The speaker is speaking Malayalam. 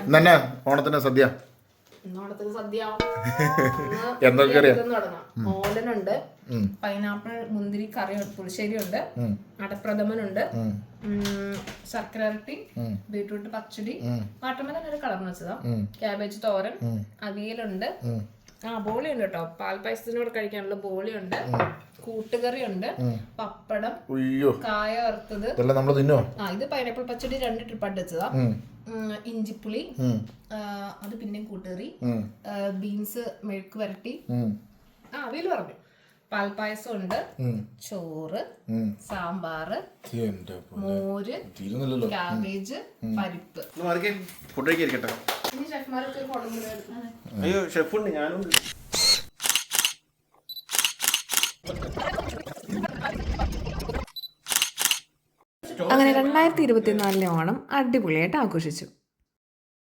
ഇന്നെ ഓണത്തിന് സദ്യ ഓണത്തിന് സദ്യ എന്തൊക്കെ ഓലനുണ്ട്, പൈനാപ്പിൾ മുന്തിരി കറി പുളിശ്ശേരി ഉണ്ട്, അടപ്രഥമനുണ്ട്, ശർക്കര ഇരട്ടി, ബീട്രൂട്ട് പച്ചടി, വാട്ടർമെലൻ കളർന്ന് വെച്ചതാ, ക്യാബേജ് തോരൻ, അവിയലുണ്ട്, ബോളി ഉണ്ട് കേട്ടോ, പാൽപ്പായസത്തിനോട് കഴിക്കാനുള്ള ബോളി ഉണ്ട്, കൂട്ടുകറി ഉണ്ട്, പപ്പടം, കായ വറുത്തത്, ഇത് പൈനാപ്പിൾ പച്ചടി 2 ട്രിപ്പായിട്ട് വെച്ചതാ, ഇഞ്ചിപ്പുളി, അത് പിന്നെയും കൂട്ടുകറി, ബീൻസ് മെഴുക്ക് വരട്ടി, അവിയൽ പറഞ്ഞു, പാൽപ്പായസം ഉണ്ട്, ചോറ്, സാമ്പാറ്, മോര്, കാബേജ്, പരിപ്പ്. ഇനി ഷെഫ്മാരൊക്കെ അയ്യോ ഷെഫുണ്ട് ഞാനുണ്ട്. അങ്ങനെ 2024 ഓണം അടിപൊളിയായിട്ട് ആഘോഷിച്ചു.